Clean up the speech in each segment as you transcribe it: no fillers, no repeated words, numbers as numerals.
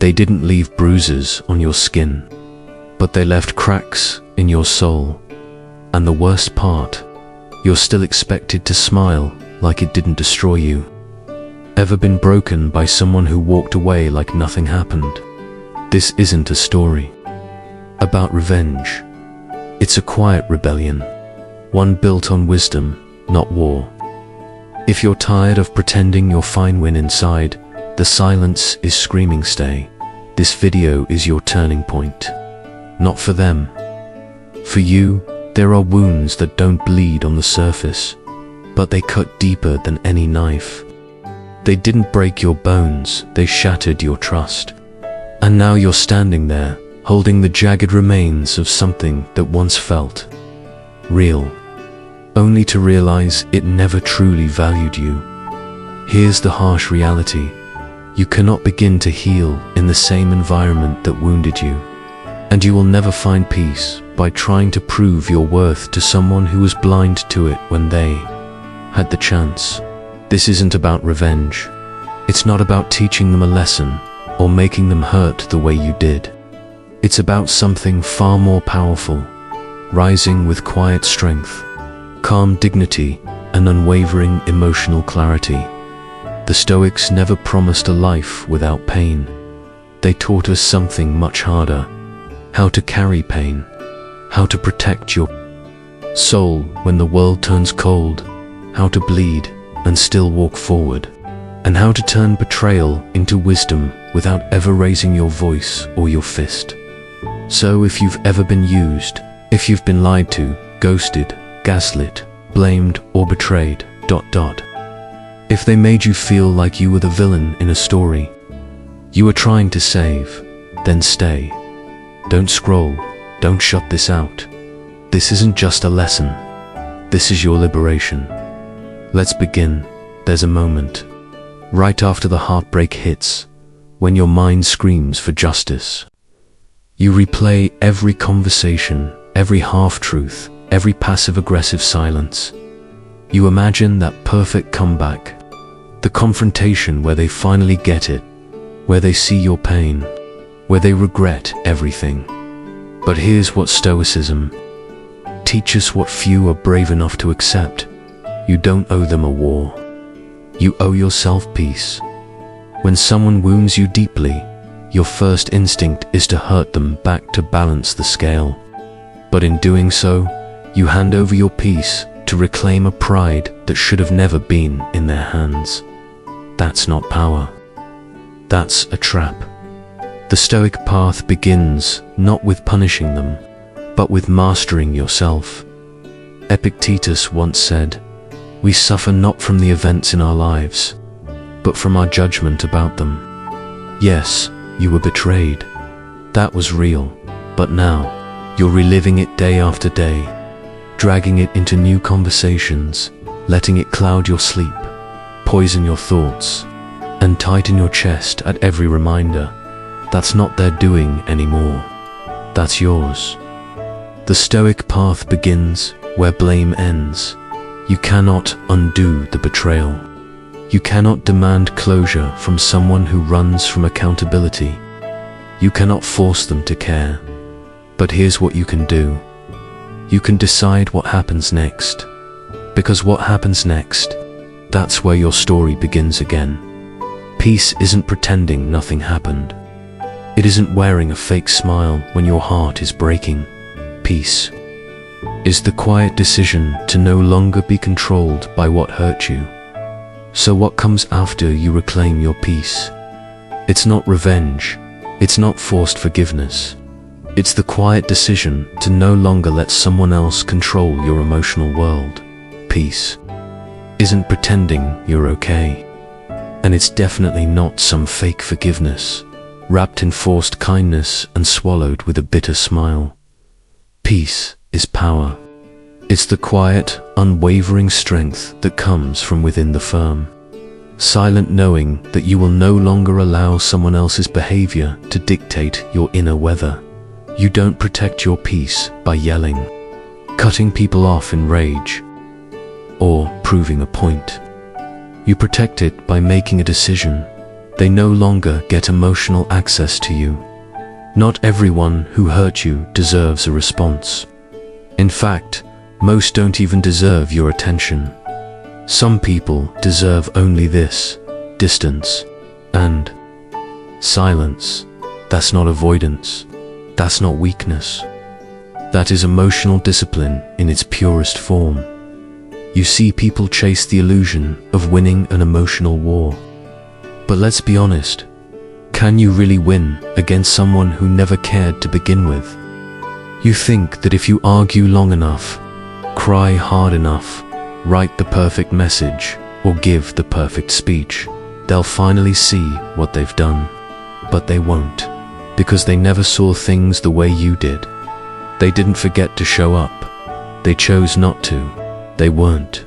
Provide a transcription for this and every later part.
They didn't leave bruises on your skin, but they left cracks in your soul. And the worst part, you're still expected to smile like it didn't destroy you. Ever been broken by someone who walked away like nothing happened? This isn't a story about revenge. It's a quiet rebellion, one built on wisdom, not war. If you're tired of pretending you're fine when inside, the silence is screaming stay. This video is your turning point. Not for them. For you, there are wounds that don't bleed on the surface, but they cut deeper than any knife. They didn't break your bones, they shattered your trust. And now you're standing there, holding the jagged remains of something that once felt real, only to realize it never truly valued you. Here's the harsh reality. You cannot begin to heal in the same environment that wounded you. And you will never find peace by trying to prove your worth to someone who was blind to it when they had the chance. This isn't about revenge. It's not about teaching them a lesson or making them hurt the way you did. It's about something far more powerful, rising with quiet strength, calm dignity, and unwavering emotional clarity. The Stoics never promised a life without pain. They taught us something much harder: how to carry pain, how to protect your soul when the world turns cold, how to bleed and still walk forward, and how to turn betrayal into wisdom without ever raising your voice or your fist. So if you've ever been used, if you've been lied to, ghosted, gaslit, blamed, or betrayed, if they made you feel like you were the villain in a story you were trying to save, then stay. Don't scroll, don't shut this out. This isn't just a lesson. This is your liberation. Let's begin. There's a moment, right after the heartbreak hits, when your mind screams for justice. You replay every conversation, every half-truth, every passive-aggressive silence. You imagine that perfect comeback, the confrontation where they finally get it, where they see your pain, where they regret everything. But here's what Stoicism teaches, what few are brave enough to accept. You don't owe them a war. You owe yourself peace. When someone wounds you deeply, your first instinct is to hurt them back to balance the scale. But in doing so, you hand over your peace to reclaim a pride that should have never been in their hands. That's not power. That's a trap. The Stoic path begins not with punishing them, but with mastering yourself. Epictetus once said, "We suffer not from the events in our lives, but from our judgment about them." Yes, you were betrayed. That was real. But now, you're reliving it day after day, dragging it into new conversations, letting it cloud your sleep, poison your thoughts, and tighten your chest at every reminder. That's not their doing anymore. That's yours. The Stoic path begins where blame ends. You cannot undo the betrayal. You cannot demand closure from someone who runs from accountability. You cannot force them to care. But here's what you can do. You can decide what happens next. Because what happens next, that's where your story begins again. Peace isn't pretending nothing happened. It isn't wearing a fake smile when your heart is breaking. Peace is the quiet decision to no longer be controlled by what hurt you. So what comes after you reclaim your peace? It's not revenge. It's not forced forgiveness. It's the quiet decision to no longer let someone else control your emotional world. Peace isn't pretending you're okay. And it's definitely not some fake forgiveness, wrapped in forced kindness and swallowed with a bitter smile. Peace is power. It's the quiet, unwavering strength that comes from within the firm, silent knowing that you will no longer allow someone else's behavior to dictate your inner weather. You don't protect your peace by yelling, cutting people off in rage, or proving a point. You protect it by making a decision, they no longer get emotional access to you. Not everyone who hurt you deserves a response. In fact, most don't even deserve your attention. Some people deserve only this: distance and silence. That's not avoidance. That's not weakness. That is emotional discipline in its purest form. You see people chase the illusion of winning an emotional war. But let's be honest, can you really win against someone who never cared to begin with? You think that if you argue long enough, cry hard enough, write the perfect message, or give the perfect speech, they'll finally see what they've done. But they won't, because they never saw things the way you did. They didn't forget to show up. They chose not to. They weren't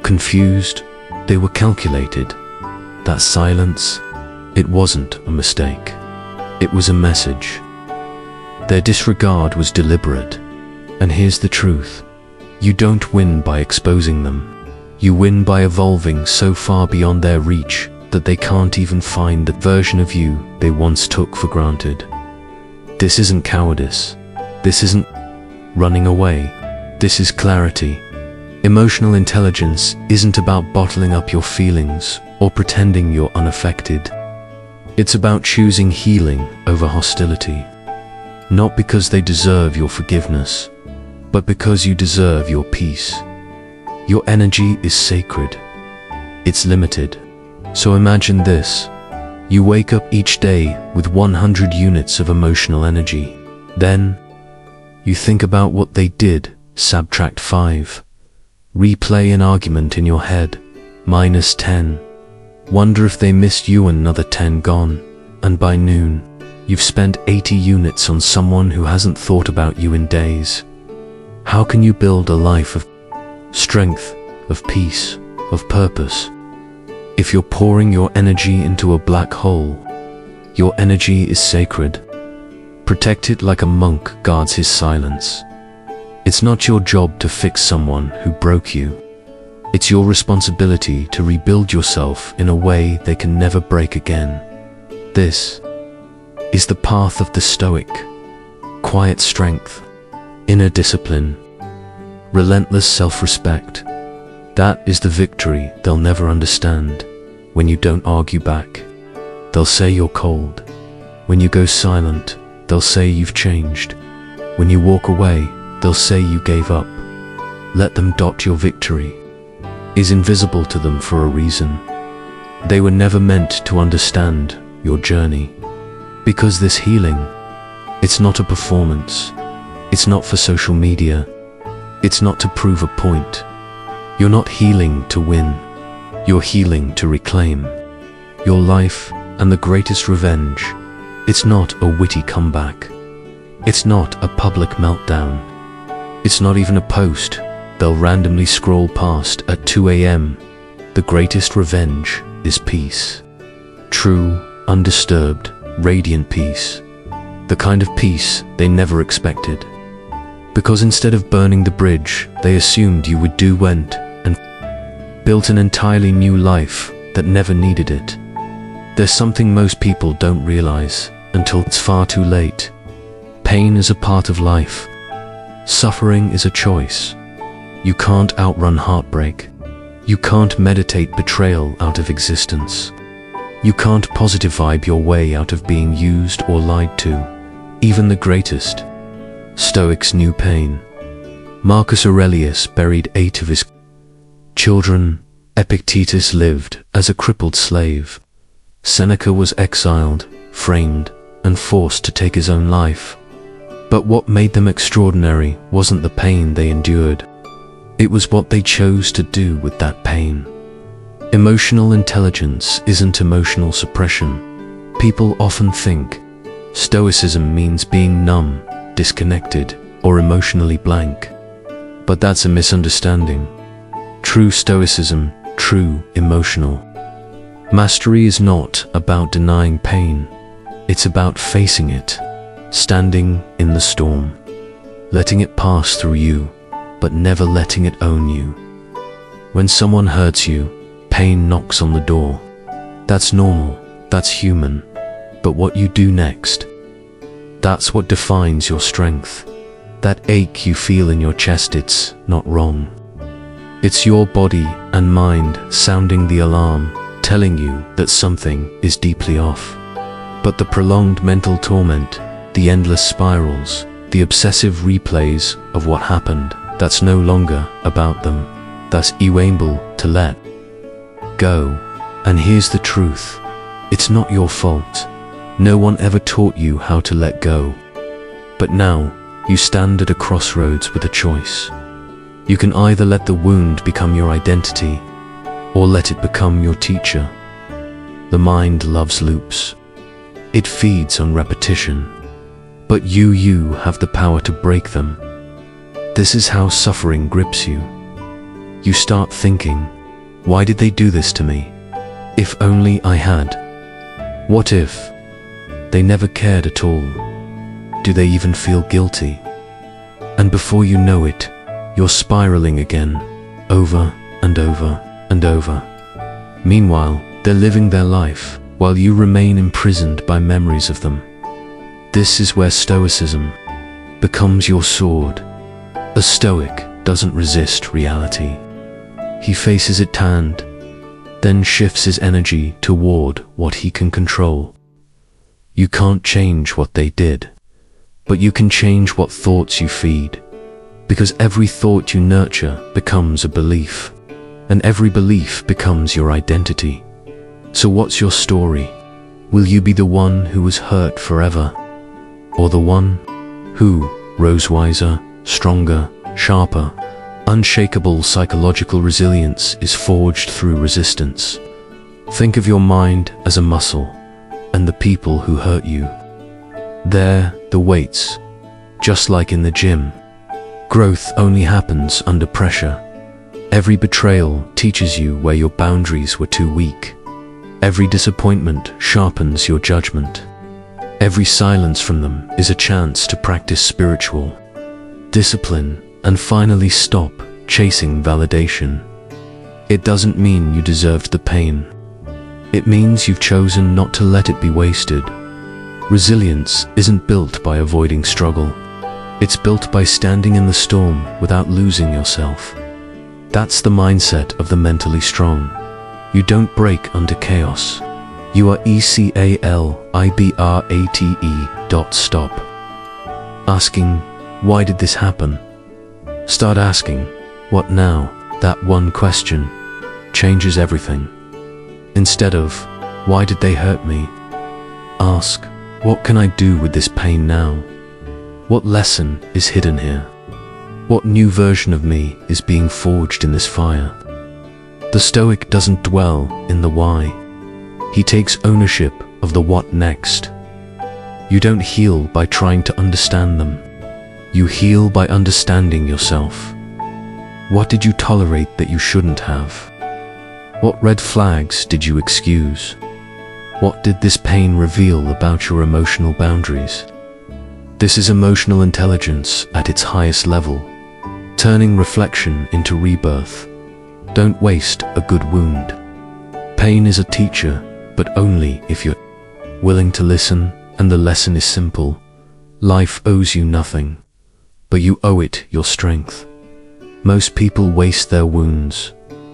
confused. They were calculated. That silence, it wasn't a mistake. It was a message. Their disregard was deliberate. And here's the truth. You don't win by exposing them. You win by evolving so far beyond their reach that they can't even find the version of you they once took for granted. This isn't cowardice. This isn't running away. This is clarity. Emotional intelligence isn't about bottling up your feelings or pretending you're unaffected. It's about choosing healing over hostility. Not because they deserve your forgiveness, but because you deserve your peace. Your energy is sacred. It's limited. So imagine this. You wake up each day with 100 units of emotional energy. Then, you think about what they did, subtract 5. Replay an argument in your head, -10. Wonder if they missed you, another 10 gone. And by noon, you've spent 80 units on someone who hasn't thought about you in days. How can you build a life of strength, of peace, of purpose, if you're pouring your energy into a black hole? Your energy is sacred. Protect it like a monk guards his silence. It's not your job to fix someone who broke you. It's your responsibility to rebuild yourself in a way they can never break again. This is the path of the Stoic. Quiet strength, inner discipline, relentless self-respect. That is the victory they'll never understand. When you don't argue back, they'll say you're cold. When you go silent, they'll say you've changed. When you walk away, they'll say you gave up. Let them. Your victory is invisible to them for a reason. They were never meant to understand your journey. Because this healing, it's not a performance. It's not for social media. It's not to prove a point. You're not healing to win. You're healing to reclaim your life. And the greatest revenge, it's not a witty comeback. It's not a public meltdown. It's not even a post they'll randomly scroll past at 2 a.m. The greatest revenge is peace. True, undisturbed, radiant peace. The kind of peace they never expected. Because instead of burning the bridge they assumed you would do, went and built an entirely new life that never needed it. There's something most people don't realize until it's far too late. Pain is a part of life. Suffering is a choice. You can't outrun heartbreak. You can't meditate betrayal out of existence. You can't positive vibe your way out of being used or lied to. Even the greatest Stoics knew pain. Marcus Aurelius buried 8 of his children. Epictetus lived as a crippled slave. Seneca was exiled, framed, and forced to take his own life. But what made them extraordinary wasn't the pain they endured. It was what they chose to do with that pain. Emotional intelligence isn't emotional suppression. People often think Stoicism means being numb, disconnected, or emotionally blank. But that's a misunderstanding. True Stoicism, true emotional mastery is not about denying pain. It's about facing it, standing in the storm, letting it pass through you, but never letting it own you. When someone hurts you, pain knocks on the door. That's normal. That's human. But what you do next, that's what defines your strength. That ache you feel in your chest, it's not wrong. It's your body and mind sounding the alarm, telling you that something is deeply off. But the prolonged mental torment, the endless spirals, the obsessive replays of what happened, that's no longer about them. That's you able to let go. And here's the truth. It's not your fault. No one ever taught you how to let go. But now, you stand at a crossroads with a choice. You can either let the wound become your identity, or let it become your teacher. The mind loves loops. It feeds on repetition. But you have the power to break them. This is how suffering grips you. You start thinking, why did they do this to me? If only I had. What if they never cared at all? Do they even feel guilty? And before you know it, you're spiraling again, over and over and over. Meanwhile, they're living their life, while you remain imprisoned by memories of them. This is where Stoicism becomes your sword. A Stoic doesn't resist reality. He faces it tanned, then shifts his energy toward what he can control. You can't change what they did, but you can change what thoughts you feed, because every thought you nurture becomes a belief, and every belief becomes your identity. So what's your story? Will you be the one who was hurt forever, or the one who rose wiser, stronger, sharper? Unshakable psychological resilience is forged through resistance. Think of your mind as a muscle, and the people who hurt you, they're the weights. Just like in the gym, growth only happens under pressure. Every betrayal teaches you where your boundaries were too weak. Every disappointment sharpens your judgment. Every silence from them is a chance to practice spiritual discipline and finally stop chasing validation. It doesn't mean you deserved the pain. It means you've chosen not to let it be wasted. Resilience isn't built by avoiding struggle. It's built by standing in the storm without losing yourself. That's the mindset of the mentally strong. You don't break under chaos. You are ECALIBRATE. Stop asking, why did this happen? Start asking, what now? That one question changes everything. Instead of, why did they hurt me? Ask, what can I do with this pain now? What lesson is hidden here? What new version of me is being forged in this fire? The Stoic doesn't dwell in the why. He takes ownership of the what next. You don't heal by trying to understand them. You heal by understanding yourself. What did you tolerate that you shouldn't have? What red flags did you excuse? What did this pain reveal about your emotional boundaries? This is emotional intelligence at its highest level, turning reflection into rebirth. Don't waste a good wound. Pain is a teacher, but only if you're willing to listen, and the lesson is simple. Life owes you nothing, but you owe it your strength. Most people waste their wounds.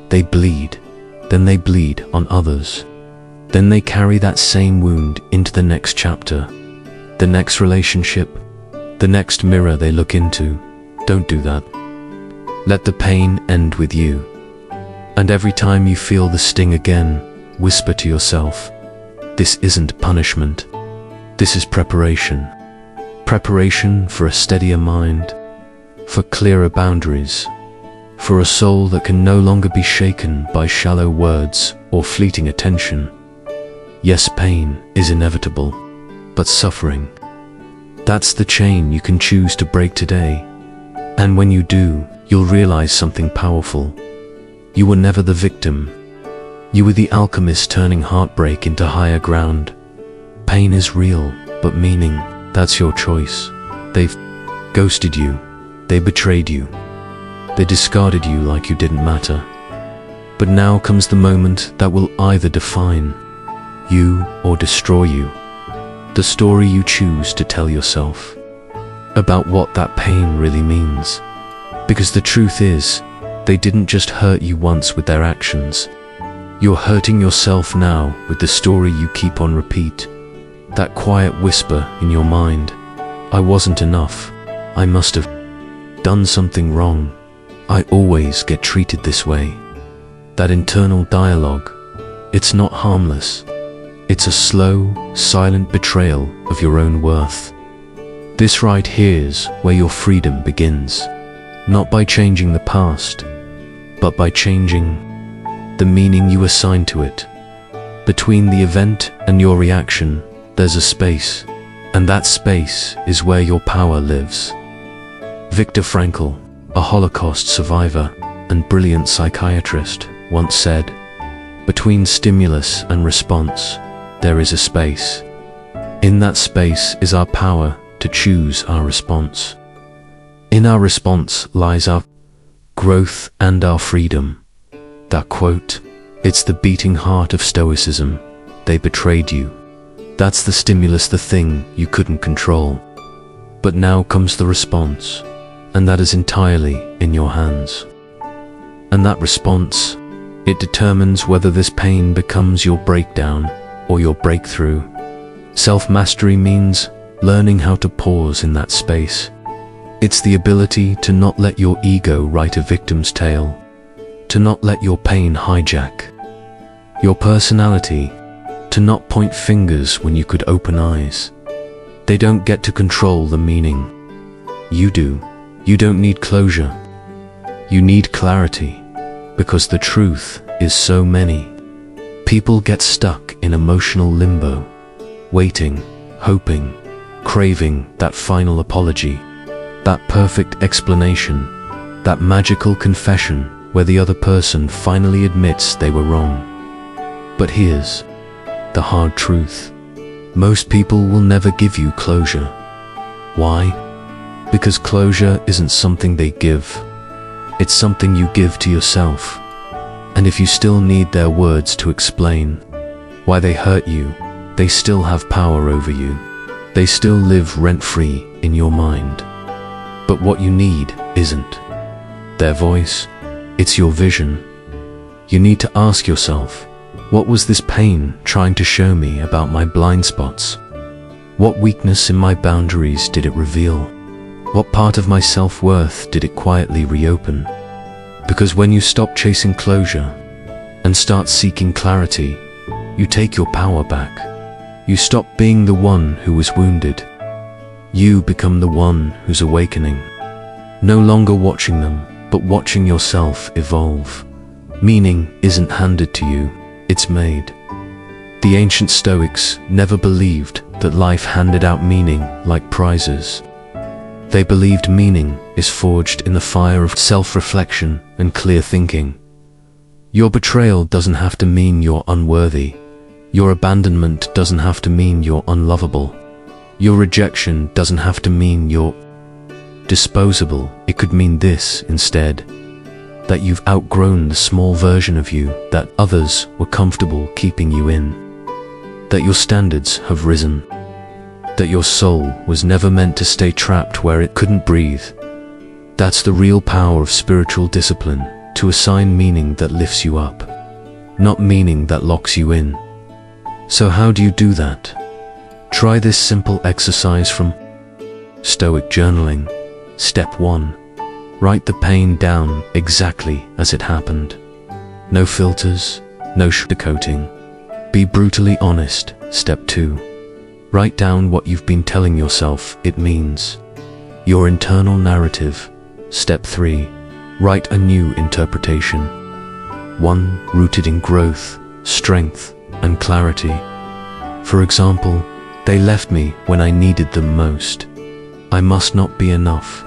They bleed, then they bleed on others. Then they carry that same wound into the next chapter, the next relationship, the next mirror they look into. Don't do that. Let the pain end with you. And every time you feel the sting again, whisper to yourself, this isn't punishment. This is preparation. Preparation for a steadier mind, for clearer boundaries, for a soul that can no longer be shaken by shallow words or fleeting attention. Yes, pain is inevitable, but suffering, that's the chain you can choose to break today. And when you do, you'll realize something powerful. You were never the victim. You were the alchemist turning heartbreak into higher ground. Pain is real, but meaning, that's your choice. They've ghosted you. They betrayed you. They discarded you like you didn't matter. But now comes the moment that will either define you or destroy you. The story you choose to tell yourself about what that pain really means. Because the truth is, they didn't just hurt you once with their actions. You're hurting yourself now with the story you keep on repeat. That quiet whisper in your mind, I wasn't enough, I must have done something wrong, I always get treated this way. That internal dialogue, it's not harmless. It's a slow, silent betrayal of your own worth. This right here's where your freedom begins. Not by changing the past, but by changing the meaning you assign to it. Between the event and your reaction, there's a space, and that space is where your power lives. Viktor Frankl, a Holocaust survivor and brilliant psychiatrist, once said, between stimulus and response, there is a space. In that space is our power to choose our response. In our response lies our growth and our freedom. That quote, it's the beating heart of Stoicism. They betrayed you. That's the stimulus, the thing you couldn't control. But now comes the response, and that is entirely in your hands. And that response, it determines whether this pain becomes your breakdown or your breakthrough. Self-mastery means learning how to pause in that space. It's the ability to not let your ego write a victim's tale, to not let your pain hijack your personality, to not point fingers when you could open eyes. They don't get to control the meaning. You do. You don't need closure. You need clarity, because the truth is so many. People get stuck in emotional limbo, waiting, hoping, craving that final apology, that perfect explanation, that magical confession where the other person finally admits they were wrong. But here's the hard truth. Most people will never give you closure. Why? Because closure isn't something they give. It's something you give to yourself. And if you still need their words to explain why they hurt you, they still have power over you. They still live rent-free in your mind. But what you need isn't their voice, it's your vision. You need to ask yourself, what was this pain trying to show me about my blind spots? What weakness in my boundaries did it reveal? What part of my self-worth did it quietly reopen? Because when you stop chasing closure and start seeking clarity, you take your power back. You stop being the one who was wounded. You become the one who's awakening. No longer watching them, but watching yourself evolve. Meaning isn't handed to you, it's made. The ancient Stoics never believed that life handed out meaning like prizes. They believed meaning is forged in the fire of self-reflection and clear thinking. Your betrayal doesn't have to mean you're unworthy. Your abandonment doesn't have to mean you're unlovable. Your rejection doesn't have to mean you're disposable. It could mean this instead, that you've outgrown the small version of you that others were comfortable keeping you in, that your standards have risen, that your soul was never meant to stay trapped where it couldn't breathe. That's the real power of spiritual discipline, to assign meaning that lifts you up, not meaning that locks you in. So how do you do that? Try this simple exercise from Stoic journaling. Step 1. Write the pain down exactly as it happened. No filters, no sugarcoating. Be brutally honest. Step 2. Write down what you've been telling yourself it means. Your internal narrative. Step 3. Write a new interpretation. One rooted in growth, strength, and clarity. For example, they left me when I needed them most. I must not be enough.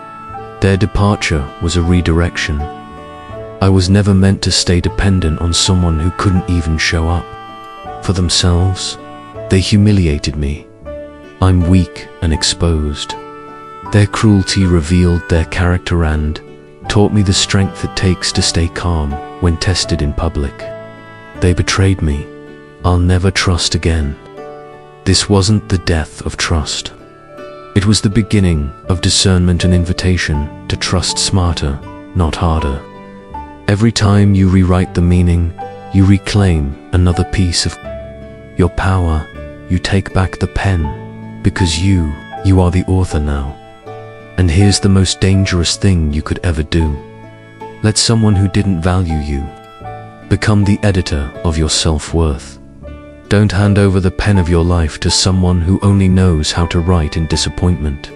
Their departure was a redirection. I was never meant to stay dependent on someone who couldn't even show up for themselves. They humiliated me. I'm weak and exposed. Their cruelty revealed their character and taught me the strength it takes to stay calm when tested in public. They betrayed me. I'll never trust again. This wasn't the death of trust. It was the beginning of discernment, an invitation to trust smarter, not harder. Every time you rewrite the meaning, you reclaim another piece of your power. You take back the pen, because you are the author now. And here's the most dangerous thing you could ever do. Let someone who didn't value you become the editor of your self-worth. Don't hand over the pen of your life to someone who only knows how to write in disappointment.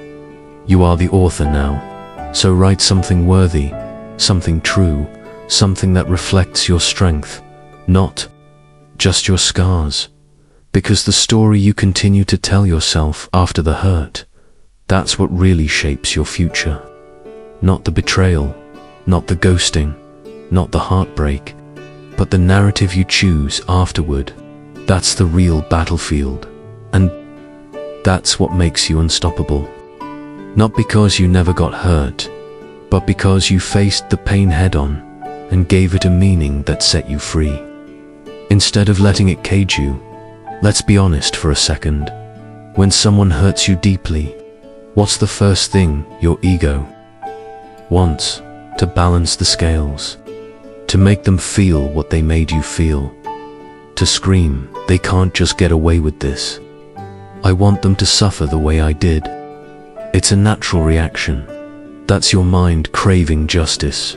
You are the author now, so write something worthy, something true, something that reflects your strength, not just your scars. Because the story you continue to tell yourself after the hurt, that's what really shapes your future. Not the betrayal, not the ghosting, not the heartbreak, but the narrative you choose afterward. That's the real battlefield. And that's what makes you unstoppable. Not because you never got hurt, but because you faced the pain head-on and gave it a meaning that set you free. Instead of letting it cage you, let's be honest for a second. When someone hurts you deeply, what's the first thing your ego wants? To balance the scales, to make them feel what they made you feel, to scream, they can't just get away with this. I want them to suffer the way I did. It's a natural reaction. That's your mind craving justice,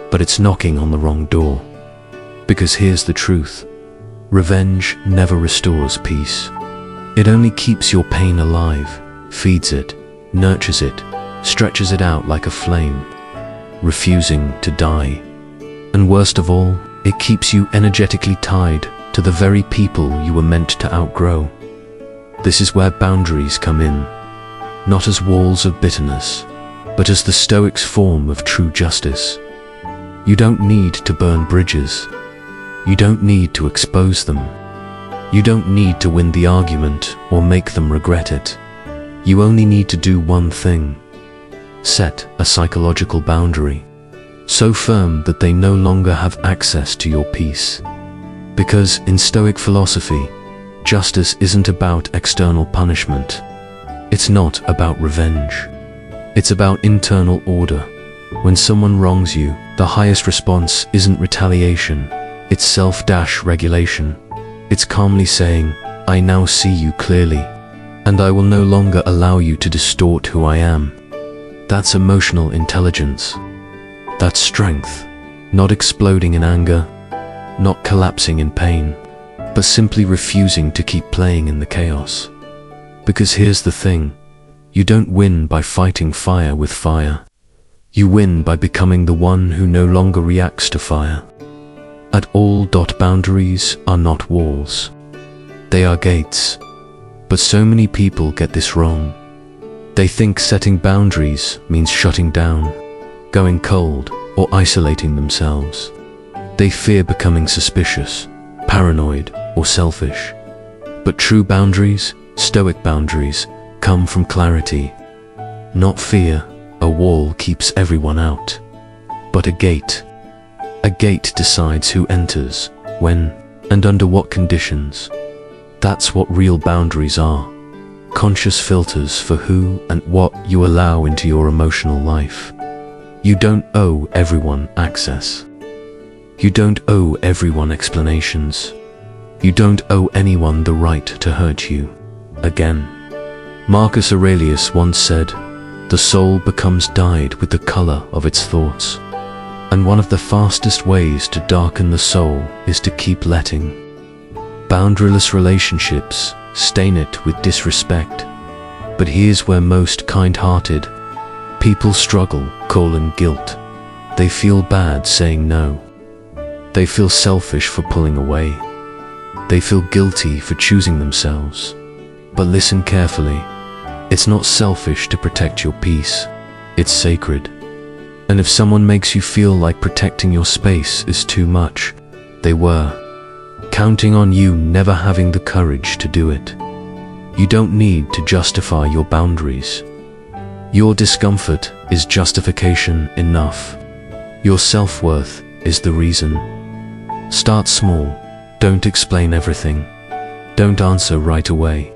but it's knocking on the wrong door. Because here's the truth. Revenge never restores peace. It only keeps your pain alive, feeds it, nurtures it, stretches it out like a flame, refusing to die. And worst of all, it keeps you energetically tied to the very people you were meant to outgrow. This is where boundaries come in, not as walls of bitterness, but as the Stoics' form of true justice. You don't need to burn bridges. You don't need to expose them. You don't need to win the argument or make them regret it. You only need to do one thing. Set a psychological boundary, so firm that they no longer have access to your peace. Because in Stoic philosophy, justice isn't about external punishment. It's not about revenge. It's about internal order. When someone wrongs you, the highest response isn't retaliation. It's self-regulation. It's calmly saying, I now see you clearly, and I will no longer allow you to distort who I am. That's emotional intelligence. That's strength. Not exploding in anger, not collapsing in pain, but simply refusing to keep playing in the chaos. Because here's the thing, you don't win by fighting fire with fire. You win by becoming the one who no longer reacts to fire. At all, boundaries are not walls. They are gates. But so many people get this wrong. They think setting boundaries means shutting down, going cold, or isolating themselves. They fear becoming suspicious, paranoid, or selfish. But true boundaries, Stoic boundaries, come from clarity, not fear. A wall keeps everyone out, but a gate decides who enters, when, and under what conditions. That's what real boundaries are. Conscious filters for who and what you allow into your emotional life. You don't owe everyone access. You don't owe everyone explanations. You don't owe anyone the right to hurt you again. Marcus Aurelius once said, "The soul becomes dyed with the color of its thoughts." And one of the fastest ways to darken the soul is to keep letting boundaryless relationships stain it with disrespect. But here's where most kind-hearted people struggle: guilt. They feel bad saying no. They feel selfish for pulling away. They feel guilty for choosing themselves. But listen carefully. It's not selfish to protect your peace. It's sacred. And if someone makes you feel like protecting your space is too much, they were counting on you never having the courage to do it. You don't need to justify your boundaries. Your discomfort is justification enough. Your self-worth is the reason. Start small. Don't explain everything. Don't answer right away.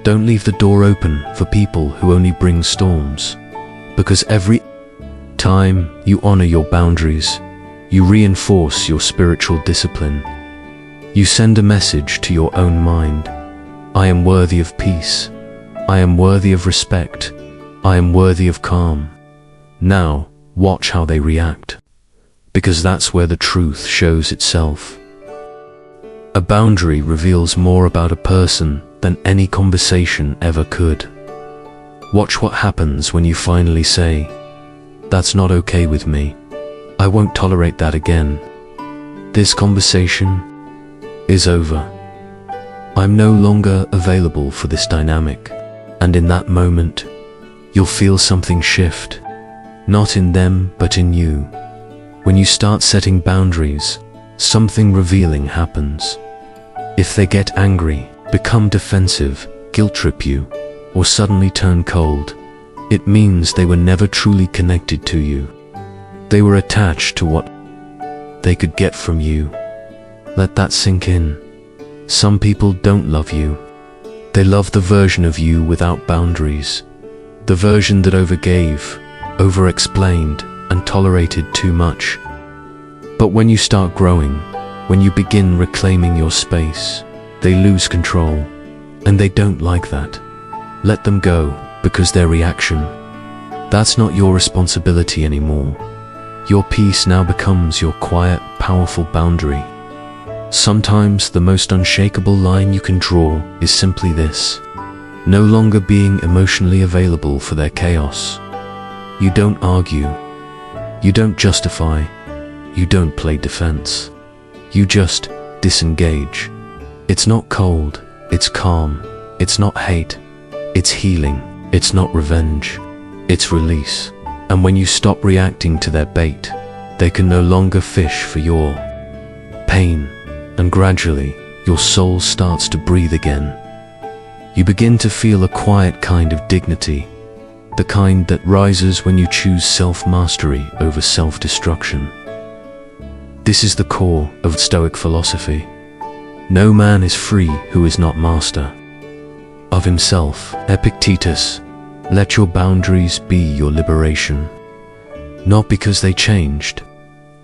Don't leave the door open for people who only bring storms. Because every time you honor your boundaries, you reinforce your spiritual discipline. You send a message to your own mind. I am worthy of peace. I am worthy of respect. I am worthy of calm. Now, watch how they react. Because that's where the truth shows itself. A boundary reveals more about a person than any conversation ever could. Watch what happens when you finally say, "That's not okay with me. I won't tolerate that again. This conversation is over. I'm no longer available for this dynamic." And in that moment, you'll feel something shift. Not in them, but in you. When you start setting boundaries, something revealing happens. If they get angry, become defensive, guilt trip you, or suddenly turn cold, it means they were never truly connected to you. They were attached to what they could get from you. Let that sink in. Some people don't love you. They love the version of you without boundaries. The version that overgave, over-explained, and tolerated too much. But when you start growing, when you begin reclaiming your space, they lose control, and they don't like that. Let them go, because their reaction, that's not your responsibility anymore. Your peace now becomes your quiet, powerful boundary. Sometimes the most unshakable line you can draw is simply this: no longer being emotionally available for their chaos. You don't argue. You don't justify. You don't play defense. You just disengage. It's not cold. It's calm. It's not hate. It's healing. It's not revenge. It's release. And when you stop reacting to their bait, they can no longer fish for your pain. And gradually, your soul starts to breathe again. You begin to feel a quiet kind of dignity, the kind that rises when you choose self-mastery over self-destruction. This is the core of Stoic philosophy. No man is free who is not master of himself. Epictetus, let your boundaries be your liberation. Not because they changed,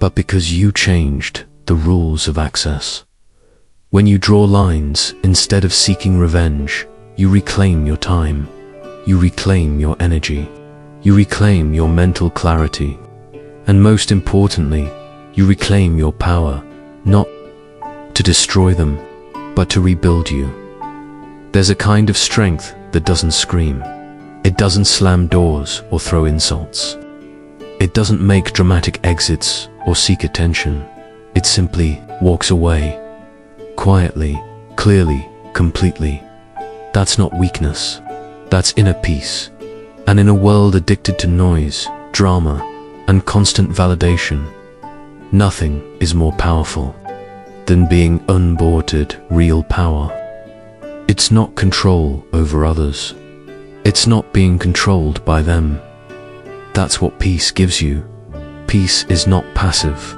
but because you changed the rules of access. When you draw lines instead of seeking revenge, you reclaim your time. You reclaim your energy. You reclaim your mental clarity. And most importantly, you reclaim your power, not to destroy them, but to rebuild you. There's a kind of strength that doesn't scream. It doesn't slam doors or throw insults. It doesn't make dramatic exits or seek attention. It simply walks away. Quietly, clearly, completely. That's not weakness. That's inner peace. And in a world addicted to noise, drama, and constant validation, nothing is more powerful than being unboarded real power. It's not control over others. It's not being controlled by them. That's what peace gives you. Peace is not passive.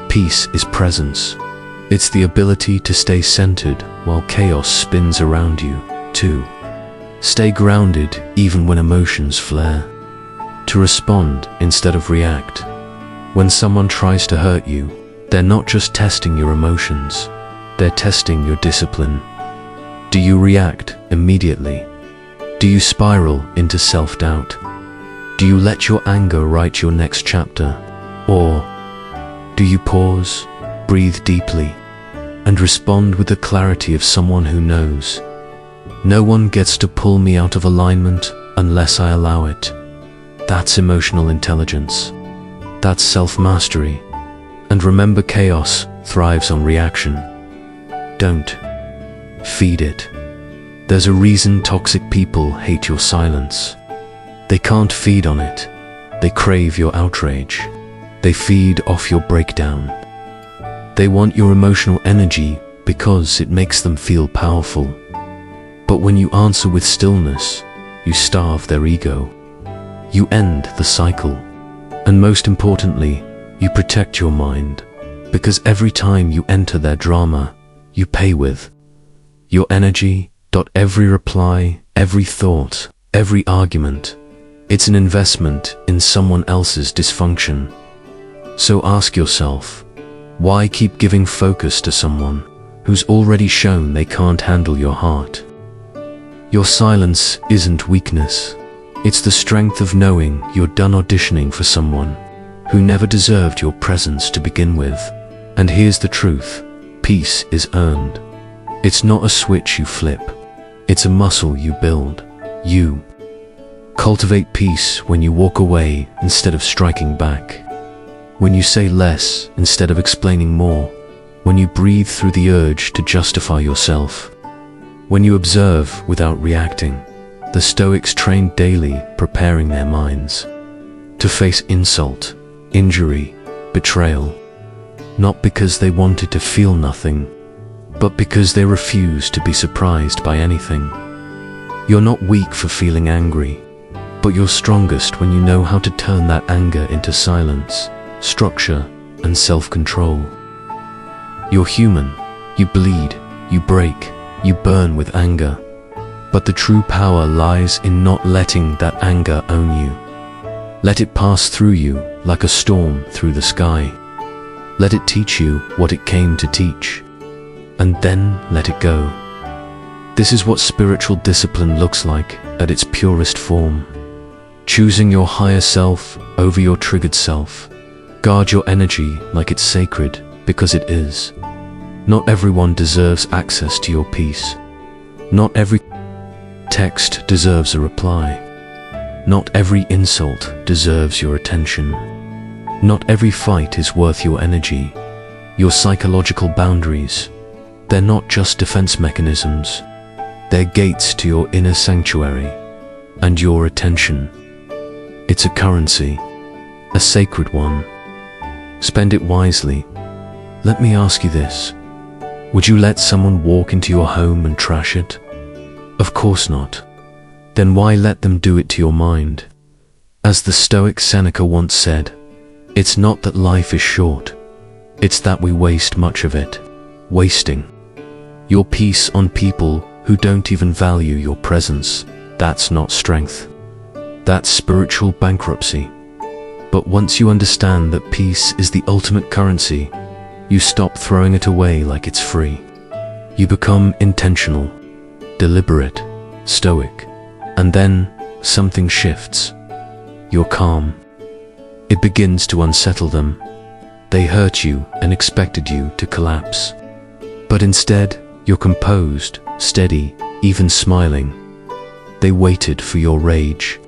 Peace is presence. It's the ability to stay centered while chaos spins around you, to stay grounded even when emotions flare, to respond instead of react. When someone tries to hurt you, they're not just testing your emotions, they're testing your discipline. Do you react immediately? Do you spiral into self-doubt? Do you let your anger write your next chapter? Or do you pause, breathe deeply, and respond with the clarity of someone who knows? No one gets to pull me out of alignment unless I allow it. That's emotional intelligence. That's self-mastery. And remember, chaos thrives on reaction. Don't feed it. There's a reason toxic people hate your silence. They can't feed on it. They crave your outrage. They feed off your breakdown. They want your emotional energy because it makes them feel powerful. But when you answer with stillness, you starve their ego. You end the cycle. And most importantly, you protect your mind. Because every time you enter their drama, you pay with. Your energy, every reply, every thought, every argument. It's an investment in someone else's dysfunction. So ask yourself, why keep giving focus to someone who's already shown they can't handle your heart? Your silence isn't weakness. It's the strength of knowing you're done auditioning for someone who never deserved your presence to begin with. And here's the truth, peace is earned. It's not a switch you flip. It's a muscle you build. You cultivate peace when you walk away instead of striking back. When you say less instead of explaining more. When you breathe through the urge to justify yourself. When you observe without reacting. The Stoics trained daily, preparing their minds to face insult, injury, betrayal, not because they wanted to feel nothing, but because they refused to be surprised by anything. You're not weak for feeling angry, but you're strongest when you know how to turn that anger into silence, structure, and self-control. You're human. You bleed, you break, you burn with anger. But the true power lies in not letting that anger own you. Let it pass through you like a storm through the sky. Let it teach you what it came to teach, and then let it go. This is what spiritual discipline looks like at its purest form. Choosing your higher self over your triggered self. Guard your energy like it's sacred, because it is. Not everyone deserves access to your peace. Not every text deserves a reply. Not every insult deserves your attention. Not every fight is worth your energy. Your psychological boundaries, they're not just defense mechanisms. They're gates to your inner sanctuary and your attention. It's a currency, a sacred one. Spend it wisely. Let me ask you this. Would you let someone walk into your home and trash it? Of course not. Then why let them do it to your mind? As the Stoic Seneca once said, it's not that life is short, it's that we waste much of it. Wasting your peace on people who don't even value your presence, that's not strength. That's spiritual bankruptcy. But once you understand that peace is the ultimate currency, you stop throwing it away like it's free. You become intentional, deliberate, stoic, and then something shifts. You're calm. It begins to unsettle them. They hurt you and expected you to collapse. But instead, you're composed, steady, even smiling. They waited for your rage.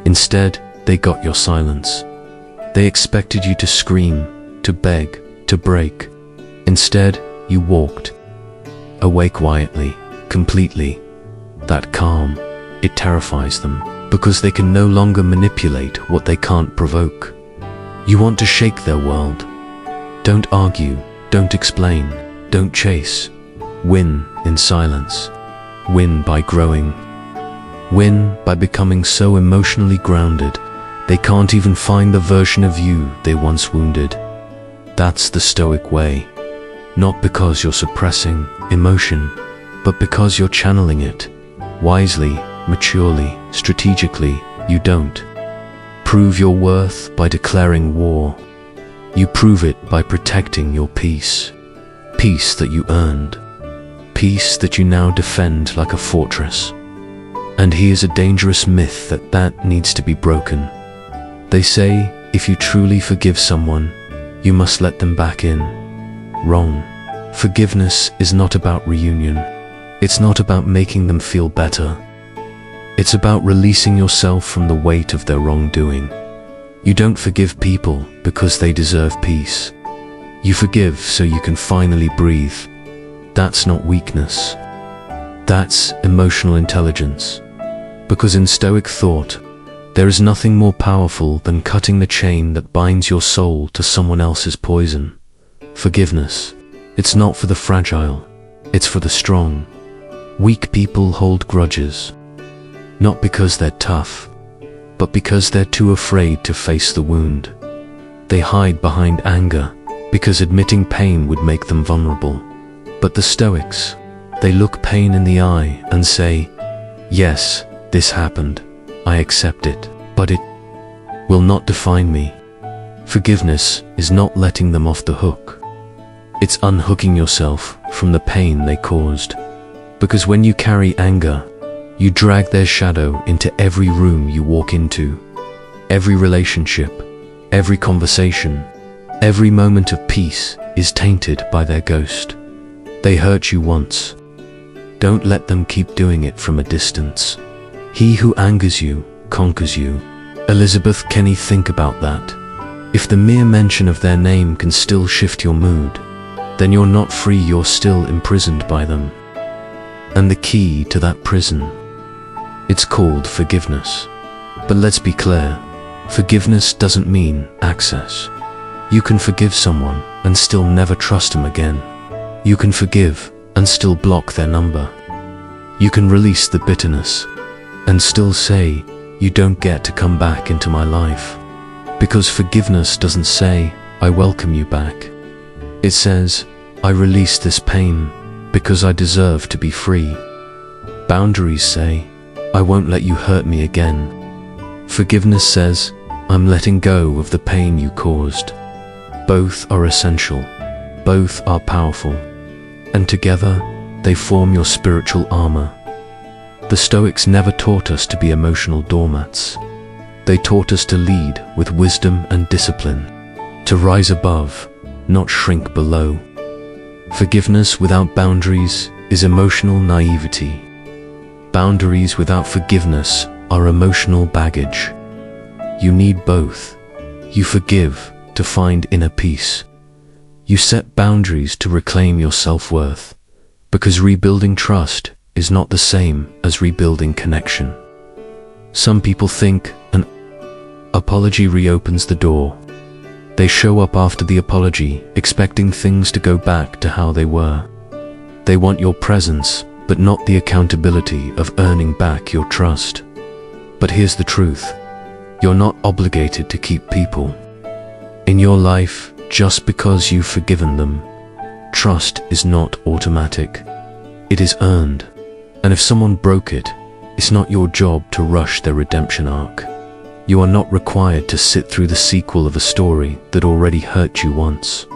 Instead, they got your silence. They expected you to scream, to beg, to break. Instead, you walked away quietly, completely. That calm, it terrifies them, because they can no longer manipulate what they can't provoke. You want to shake their world. Don't argue, don't explain, don't chase. Win in silence. Win by growing. Win by becoming so emotionally grounded they can't even find the version of you they once wounded. That's the Stoic way. Not because you're suppressing emotion, but because you're channeling it. Wisely, maturely, strategically. You don't prove your worth by declaring war. You prove it by protecting your peace. Peace that you earned. Peace that you now defend like a fortress. And here's a dangerous myth that needs to be broken. They say, if you truly forgive someone, you must let them back in. Wrong. Forgiveness is not about reunion. It's not about making them feel better. It's about releasing yourself from the weight of their wrongdoing. You don't forgive people because they deserve peace. You forgive so you can finally breathe. That's not weakness. That's emotional intelligence. Because in Stoic thought, there is nothing more powerful than cutting the chain that binds your soul to someone else's poison. Forgiveness. It's not for the fragile. It's for the strong. Weak people hold grudges. Not because they're tough, but because they're too afraid to face the wound. They hide behind anger because admitting pain would make them vulnerable. But the Stoics, they look pain in the eye and say, yes, this happened, I accept it, but it will not define me. Forgiveness is not letting them off the hook. It's unhooking yourself from the pain they caused. Because when you carry anger, you drag their shadow into every room you walk into, every relationship, every conversation, every moment of peace is tainted by their ghost. They hurt you once. Don't let them keep doing it from a distance. He who angers you conquers you. Elizabeth Kenny, think about that. If the mere mention of their name can still shift your mood, then you're not free, you're still imprisoned by them. And the key to that prison, it's called forgiveness. But let's be clear, forgiveness doesn't mean access. You can forgive someone and still never trust them again. You can forgive and still block their number. You can release the bitterness and still say, you don't get to come back into my life. Because forgiveness doesn't say, I welcome you back. It says, I release this pain because I deserve to be free. Boundaries say, I won't let you hurt me again. Forgiveness says, I'm letting go of the pain you caused. Both are essential. Both are powerful. And together, they form your spiritual armor. The Stoics never taught us to be emotional doormats. They taught us to lead with wisdom and discipline, to rise above, not shrink below. Forgiveness without boundaries is emotional naivety. Boundaries without forgiveness are emotional baggage. You need both. You forgive to find inner peace. You set boundaries to reclaim your self-worth, because rebuilding trust is not the same as rebuilding connection. Some people think an apology reopens the door. They show up after the apology, expecting things to go back to how they were. They want your presence, but not the accountability of earning back your trust. But here's the truth. You're not obligated to keep people in your life just because you've forgiven them. Trust is not automatic. It is earned. And if someone broke it, it's not your job to rush their redemption arc. You are not required to sit through the sequel of a story that already hurt you once.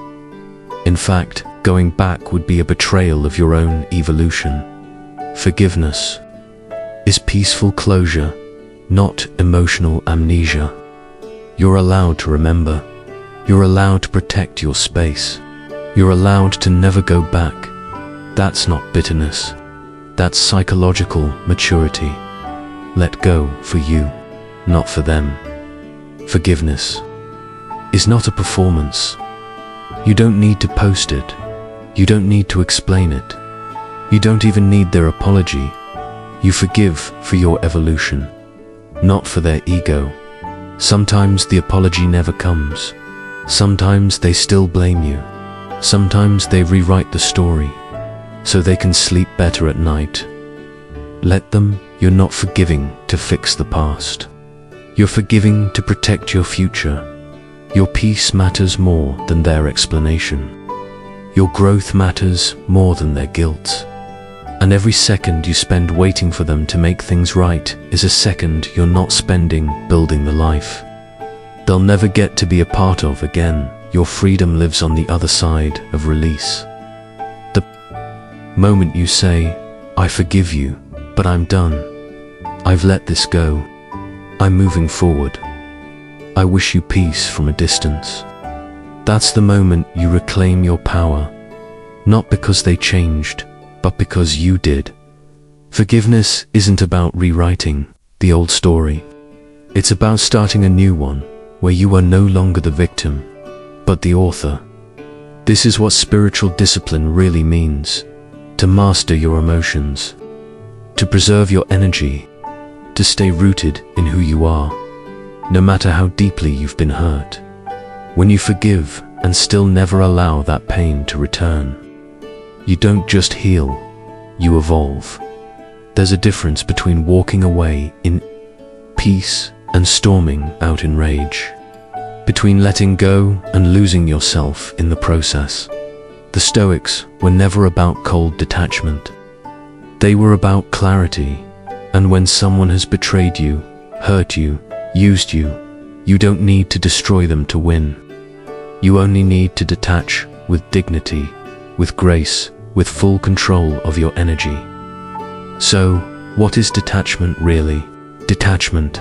In fact, going back would be a betrayal of your own evolution. Forgiveness is peaceful closure, not emotional amnesia. You're allowed to remember. You're allowed to protect your space. You're allowed to never go back. That's not bitterness. That's psychological maturity. Let go for you, not for them. Forgiveness is not a performance. You don't need to post it. You don't need to explain it. You don't even need their apology. You forgive for your evolution, not for their ego. Sometimes the apology never comes. Sometimes they still blame you. Sometimes they rewrite the story so they can sleep better at night. Let them. You're not forgiving to fix the past. You're forgiving to protect your future. Your peace matters more than their explanation. Your growth matters more than their guilt. And every second you spend waiting for them to make things right is a second you're not spending building the life they'll never get to be a part of again. Your freedom lives on the other side of release. The moment you say, I forgive you, but I'm done. I've let this go. I'm moving forward. I wish you peace from a distance. That's the moment you reclaim your power, not because they changed, but because you did. Forgiveness isn't about rewriting the old story. It's about starting a new one, where you are no longer the victim, but the author. This is what spiritual discipline really means: to master your emotions, to preserve your energy, to stay rooted in who you are, no matter how deeply you've been hurt. When you forgive and still never allow that pain to return, you don't just heal, you evolve. There's a difference between walking away in peace and storming out in rage, between letting go and losing yourself in the process. The The Stoics were never about cold detachment. They were about clarity, and when someone has betrayed you, hurt you, used you, you don't need to destroy them to win. You only need to detach with dignity, with grace, with full control of your energy. So, what is detachment really? Detachment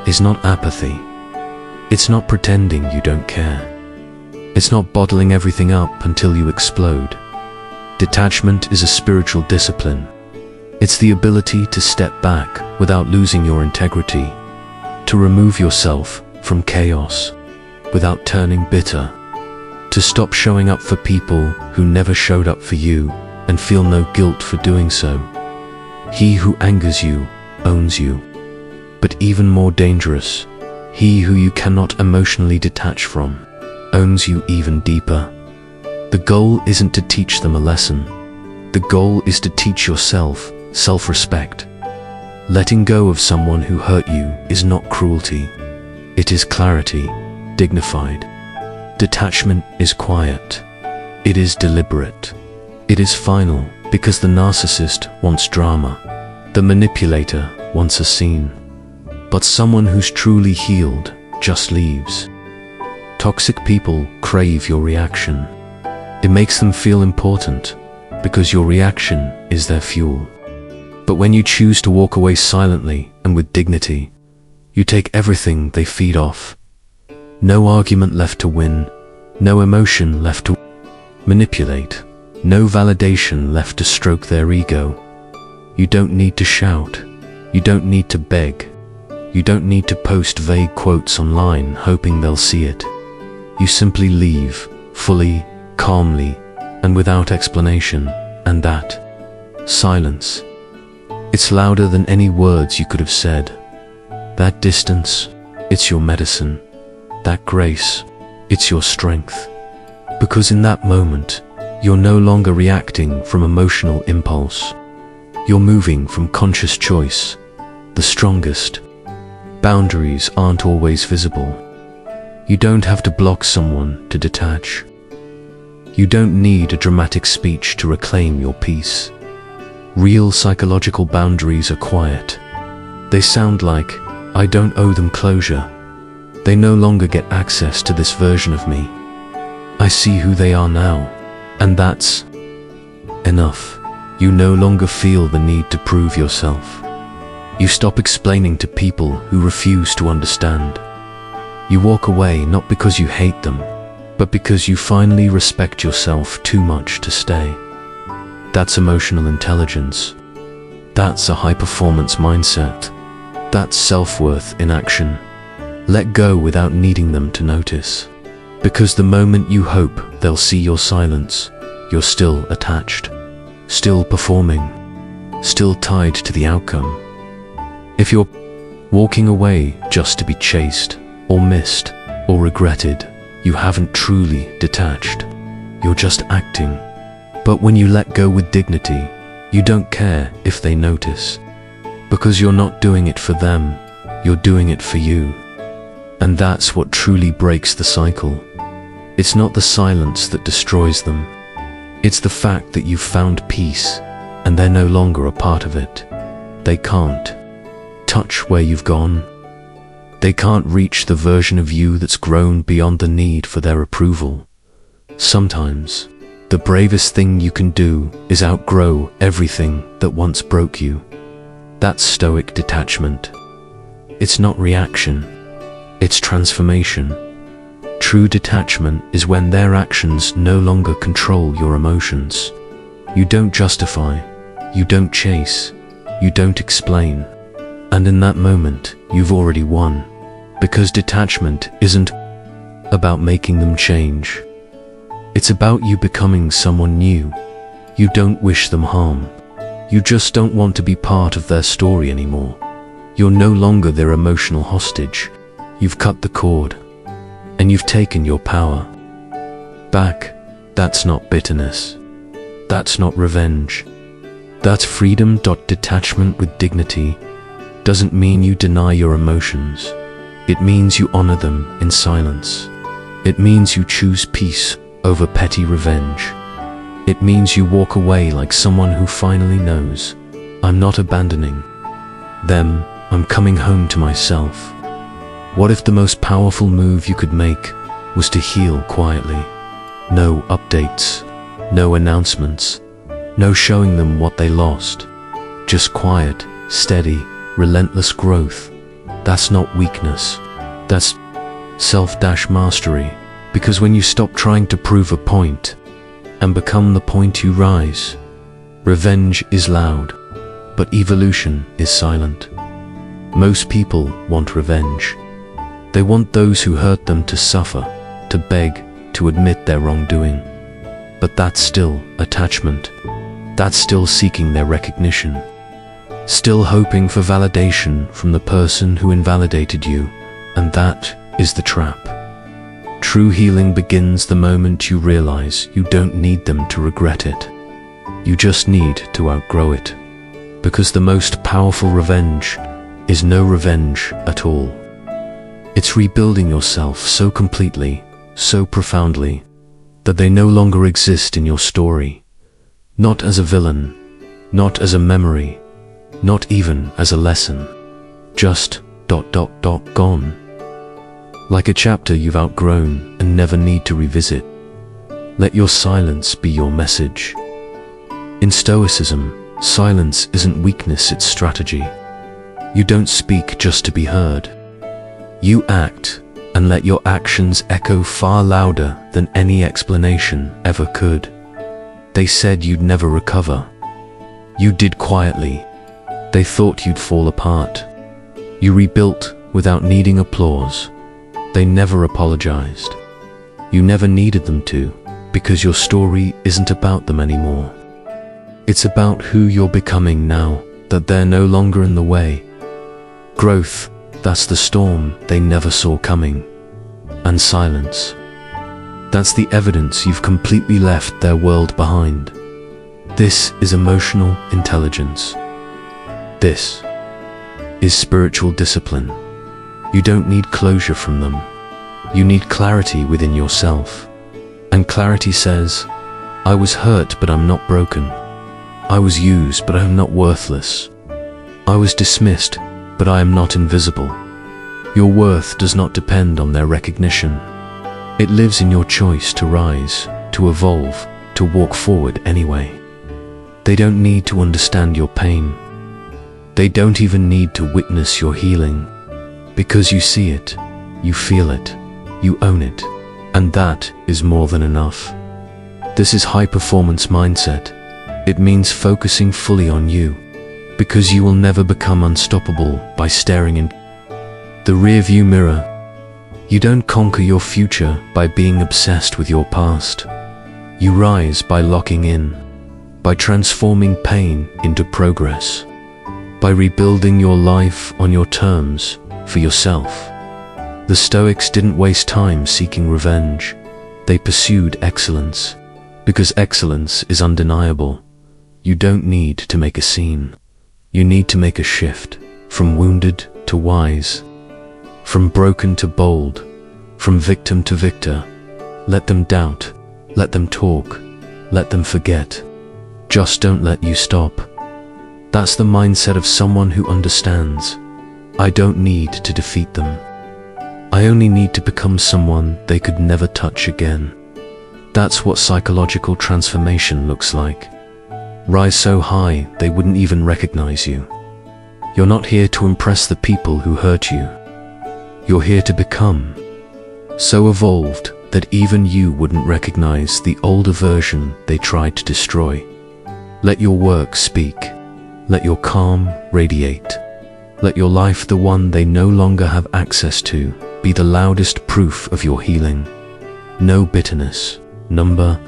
is not apathy. It's not pretending you don't care. It's not bottling everything up until you explode. Detachment is a spiritual discipline. It's the ability to step back without losing your integrity, to remove yourself from chaos without turning bitter, to stop showing up for people who never showed up for you and feel no guilt for doing so. He who angers you owns you. But even more dangerous, he who you cannot emotionally detach from owns you even deeper. The goal isn't to teach them a lesson. The goal is to teach yourself self-respect. Letting go of someone who hurt you is not cruelty. It is clarity, dignified. Detachment is quiet. It is deliberate. It is final because the narcissist wants drama. The manipulator wants a scene. But someone who's truly healed just leaves. Toxic people crave your reaction. It makes them feel important because your reaction is their fuel. But when you choose to walk away silently and with dignity, you take everything they feed off. No argument left to win, no emotion left to manipulate, no validation left to stroke their ego. You don't need to shout. You don't need to beg. You don't need to post vague quotes online hoping they'll see it. You simply leave, fully, calmly, and without explanation, and that silence. It's louder than any words you could have said. That distance, it's your medicine. That grace, it's your strength. Because in that moment, you're no longer reacting from emotional impulse. You're moving from conscious choice, the strongest. Boundaries aren't always visible. You don't have to block someone to detach. You don't need a dramatic speech to reclaim your peace. Real psychological boundaries are quiet. They sound like, I don't owe them closure. They no longer get access to this version of me. I see who they are now, and that's enough. You no longer feel the need to prove yourself. You stop explaining to people who refuse to understand. You walk away not because you hate them, but because you finally respect yourself too much to stay. That's emotional intelligence. That's a high-performance mindset. That's self-worth in action. Let go without needing them to notice. Because the moment you hope they'll see your silence, you're still attached, still performing, still tied to the outcome. If you're walking away just to be chased, or missed, or regretted, you haven't truly detached. You're just acting. But when you let go with dignity, you don't care if they notice. Because you're not doing it for them, you're doing it for you. And that's what truly breaks the cycle. It's not the silence that destroys them. It's the fact that you've found peace, and they're no longer a part of it. They can't touch where you've gone. They can't reach the version of you that's grown beyond the need for their approval. Sometimes, the bravest thing you can do is outgrow everything that once broke you. That's Stoic detachment. It's not reaction, it's transformation. True detachment is when their actions no longer control your emotions. You don't justify, you don't chase, you don't explain. And in that moment, you've already won. Because detachment isn't about making them change. It's about you becoming someone new. You don't wish them harm. You just don't want to be part of their story anymore. You're no longer their emotional hostage. You've cut the cord. And you've taken your power back. That's not bitterness. That's not revenge. That's freedom. Detachment with dignity doesn't mean you deny your emotions. It means you honor them in silence. It means you choose peace over petty revenge. It means you walk away like someone who finally knows, I'm not abandoning them, I'm coming home to myself. What if the most powerful move you could make was to heal quietly? No updates, no announcements, no showing them what they lost. Just quiet, steady, relentless growth. That's not weakness. That's self-mastery. Because when you stop trying to prove a point and become the point, you rise. Revenge is loud, but evolution is silent. Most people want revenge. They want those who hurt them to suffer, to beg, to admit their wrongdoing. But that's still attachment. That's still seeking their recognition. Still hoping for validation from the person who invalidated you. And that is the trap. True healing begins the moment you realize you don't need them to regret it. You just need to outgrow it. Because the most powerful revenge is no revenge at all. It's rebuilding yourself so completely, so profoundly, that they no longer exist in your story. Not as a villain, not as a memory, not even as a lesson. Just ... gone. Like a chapter you've outgrown and never need to revisit. Let your silence be your message. In Stoicism, silence isn't weakness, it's strategy. You don't speak just to be heard. You act, and let your actions echo far louder than any explanation ever could. They said you'd never recover. You did quietly. They thought you'd fall apart. You rebuilt without needing applause. They never apologized. You never needed them to, because your story isn't about them anymore. It's about who you're becoming now that they're no longer in the way. Growth, that's the storm they never saw coming. And silence, that's the evidence you've completely left their world behind. This is emotional intelligence. This is spiritual discipline. You don't need closure from them. You need clarity within yourself. And clarity says, I was hurt, but I'm not broken. I was used, but I am not worthless. I was dismissed, but I am not invisible. Your worth does not depend on their recognition. It lives in your choice to rise, to evolve, to walk forward anyway. They don't need to understand your pain. They don't even need to witness your healing. Because you see it, you feel it, you own it, and that is more than enough. This is high-performance mindset. It means focusing fully on you, because you will never become unstoppable by staring in the rearview mirror. You don't conquer your future by being obsessed with your past. You rise by locking in, by transforming pain into progress, by rebuilding your life on your terms, for yourself. The Stoics didn't waste time seeking revenge. They pursued excellence, because excellence is undeniable. You don't need to make a scene. You need to make a shift, from wounded to wise, from broken to bold, from victim to victor. Let them doubt, let them talk, let them forget. Just don't let you stop. That's the mindset of someone who understands. I don't need to defeat them. I only need to become someone they could never touch again. That's what psychological transformation looks like. Rise so high they wouldn't even recognize you. You're not here to impress the people who hurt you. You're here to become so evolved that even you wouldn't recognize the older version they tried to destroy. Let your work speak. Let your calm radiate. Let your life, the one they no longer have access to, be the loudest proof of your healing. No bitterness, number,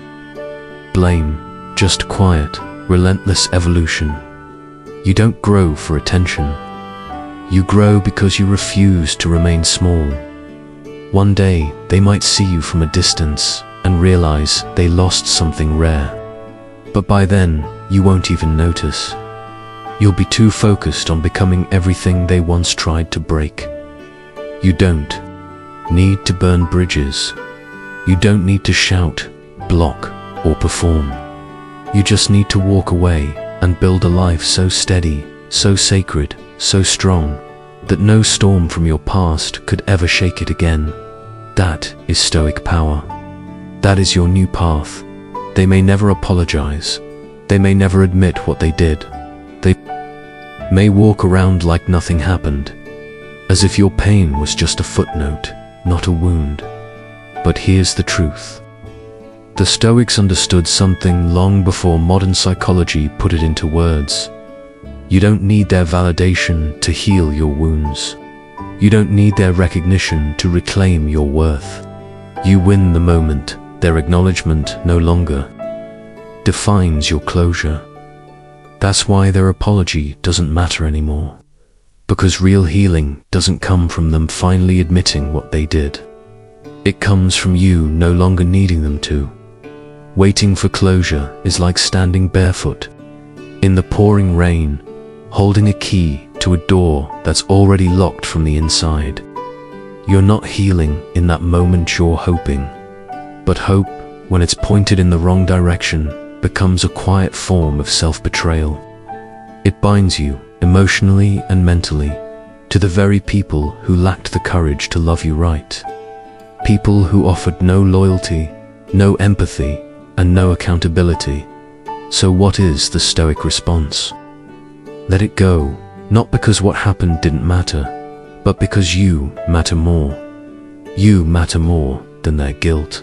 blame, just quiet, relentless evolution. You don't grow for attention. You grow because you refuse to remain small. One day, they might see you from a distance and realize they lost something rare. But by then, you won't even notice. You'll be too focused on becoming everything they once tried to break. You don't need to burn bridges. You don't need to shout, block, or perform. You just need to walk away and build a life so steady, so sacred, so strong, that no storm from your past could ever shake it again. That is Stoic power. That is your new path. They may never apologize. They may never admit what they did. They may walk around like nothing happened, as if your pain was just a footnote, not a wound. But here's the truth. The Stoics understood something long before modern psychology put it into words. You don't need their validation to heal your wounds. You don't need their recognition to reclaim your worth. You win the moment their acknowledgement no longer defines your closure. That's why their apology doesn't matter anymore. Because real healing doesn't come from them finally admitting what they did. It comes from you no longer needing them to. Waiting for closure is like standing barefoot in the pouring rain, holding a key to a door that's already locked from the inside. You're not healing in that moment you're hoping. But hope, when it's pointed in the wrong direction, becomes a quiet form of self-betrayal. It binds you, emotionally and mentally, to the very people who lacked the courage to love you right. People who offered no loyalty, no empathy, and no accountability. So what is the Stoic response? Let it go, not because what happened didn't matter, but because you matter more. You matter more than their guilt.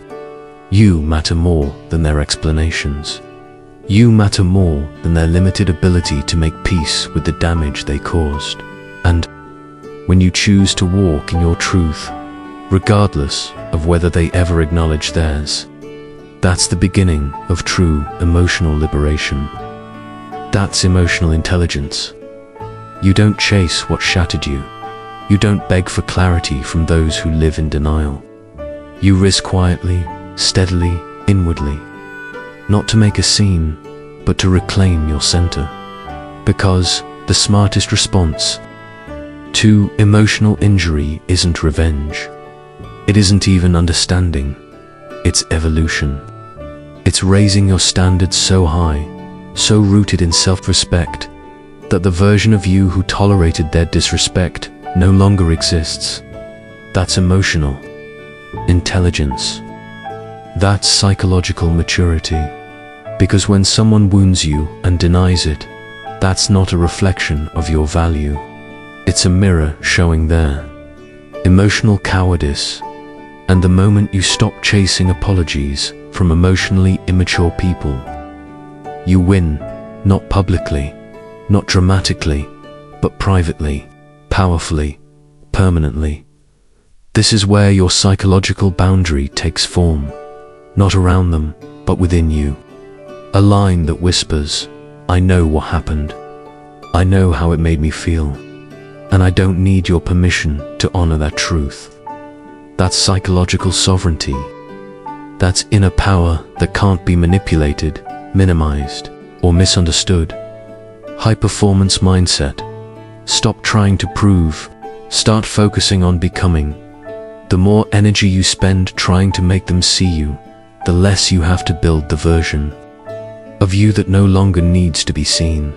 You matter more than their explanations. You matter more than their limited ability to make peace with the damage they caused. And when you choose to walk in your truth, regardless of whether they ever acknowledge theirs, that's the beginning of true emotional liberation. That's emotional intelligence. You don't chase what shattered you. You don't beg for clarity from those who live in denial. You risk quietly, steadily, inwardly, not to make a scene, but to reclaim your center. Because the smartest response to emotional injury isn't revenge. It isn't even understanding. It's evolution. It's raising your standards so high, so rooted in self-respect, that the version of you who tolerated their disrespect no longer exists. That's emotional intelligence. That's psychological maturity. Because when someone wounds you and denies it, that's not a reflection of your value. It's a mirror showing their emotional cowardice. And the moment you stop chasing apologies from emotionally immature people, you win, not publicly, not dramatically, but privately, powerfully, permanently. This is where your psychological boundary takes form, not around them, but within you. A line that whispers, I know what happened. I know how it made me feel. And I don't need your permission to honor that truth. That's psychological sovereignty. That's inner power that can't be manipulated, minimized, or misunderstood. High-performance mindset. Stop trying to prove. Start focusing on becoming. The more energy you spend trying to make them see you, the less you have to build the version of you that no longer needs to be seen.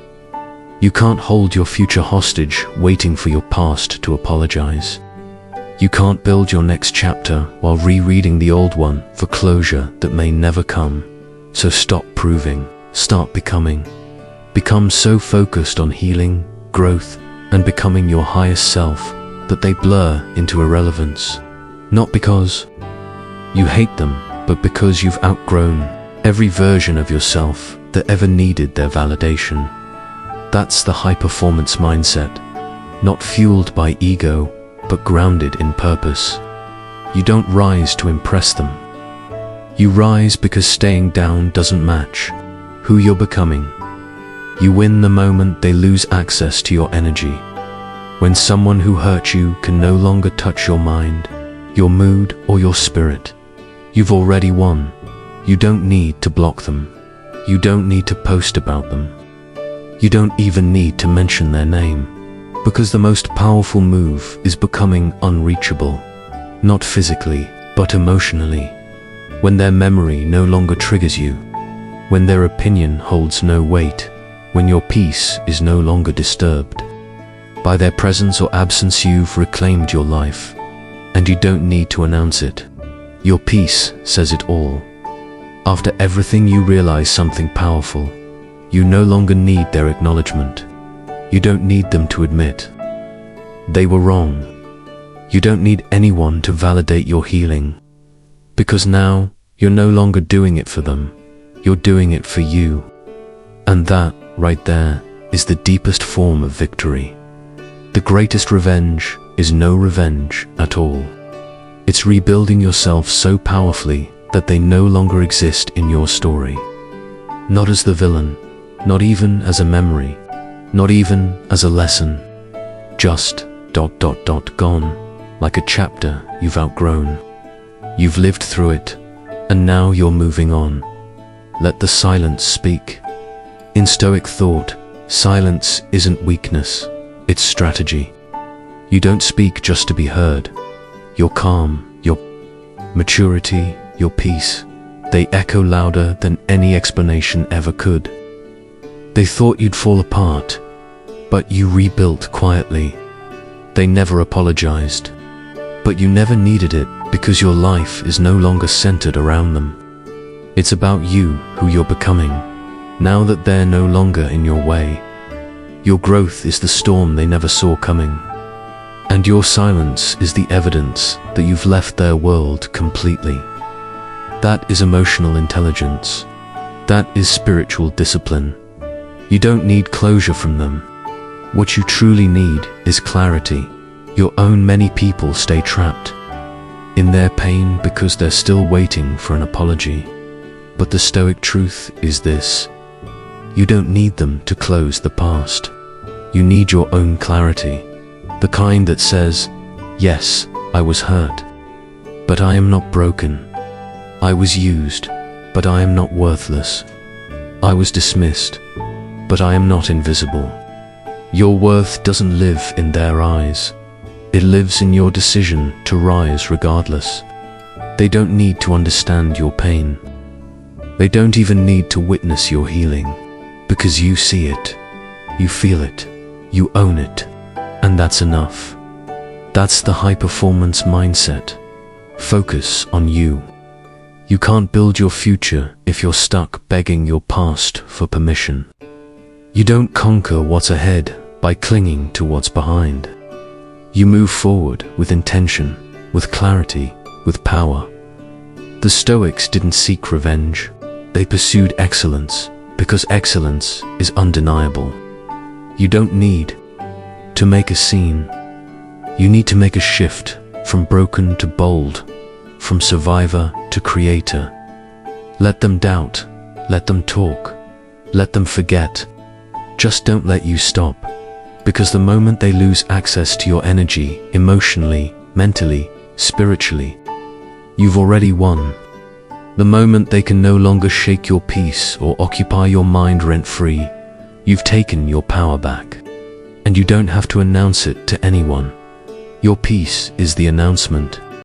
You can't hold your future hostage waiting for your past to apologize. You can't build your next chapter while rereading the old one for closure that may never come. So stop proving, start becoming. Become so focused on healing, growth, and becoming your highest self that they blur into irrelevance. Not because you hate them, but because you've outgrown every version of yourself that ever needed their validation. That's the high-performance mindset, not fueled by ego, but grounded in purpose. You don't rise to impress them. You rise because staying down doesn't match who you're becoming. You win the moment they lose access to your energy. When someone who hurt you can no longer touch your mind, your mood, or your spirit, you've already won. You don't need to block them. You don't need to post about them. You don't even need to mention their name. Because the most powerful move is becoming unreachable, not physically, but emotionally. When their memory no longer triggers you, when their opinion holds no weight, when your peace is no longer disturbed. By their presence or absence, you've reclaimed your life, and you don't need to announce it. Your peace says it all. After everything, you realize something powerful. You no longer need their acknowledgement. You don't need them to admit they were wrong. You don't need anyone to validate your healing, because now you're no longer doing it for them. You're doing it for you. And that, right there, is the deepest form of victory. The greatest revenge is no revenge at all. It's rebuilding yourself so powerfully that they no longer exist in your story. Not as the villain, not even as a memory, not even as a lesson. Just ... gone, like a chapter you've outgrown. You've lived through it, and now you're moving on. Let the silence speak. In Stoic thought, silence isn't weakness, it's strategy. You don't speak just to be heard. Your calm, your maturity, your peace, they echo louder than any explanation ever could. They thought you'd fall apart, but you rebuilt quietly. They never apologized, but you never needed it, because your life is no longer centered around them. It's about you, who you're becoming, now that they're no longer in your way. Your growth is the storm they never saw coming, and your silence is the evidence that you've left their world completely. That is emotional intelligence. That is spiritual discipline. You don't need closure from them. What you truly need is clarity. Your own many people stay trapped in their pain because they're still waiting for an apology. But the Stoic truth is this: you don't need them to close the past. You need your own clarity, the kind that says, yes, I was hurt, but I am not broken. I was used, but I am not worthless. I was dismissed, but I am not invisible. Your worth doesn't live in their eyes. It lives in your decision to rise regardless. They don't need to understand your pain. They don't even need to witness your healing, because you see it, you feel it, you own it, and that's enough. That's the high-performance mindset. Focus on you. You can't build your future if you're stuck begging your past for permission. You don't conquer what's ahead by clinging to what's behind. You move forward with intention, with clarity, with power. The Stoics didn't seek revenge. They pursued excellence, because excellence is undeniable. You don't need to make a scene. You need to make a shift from broken to bold, from survivor to creator. Let them doubt, let them talk, let them forget. Just don't let you stop, because the moment they lose access to your energy, emotionally, mentally, spiritually, you've already won. The moment they can no longer shake your peace or occupy your mind rent-free, you've taken your power back. And you don't have to announce it to anyone. Your peace is the announcement.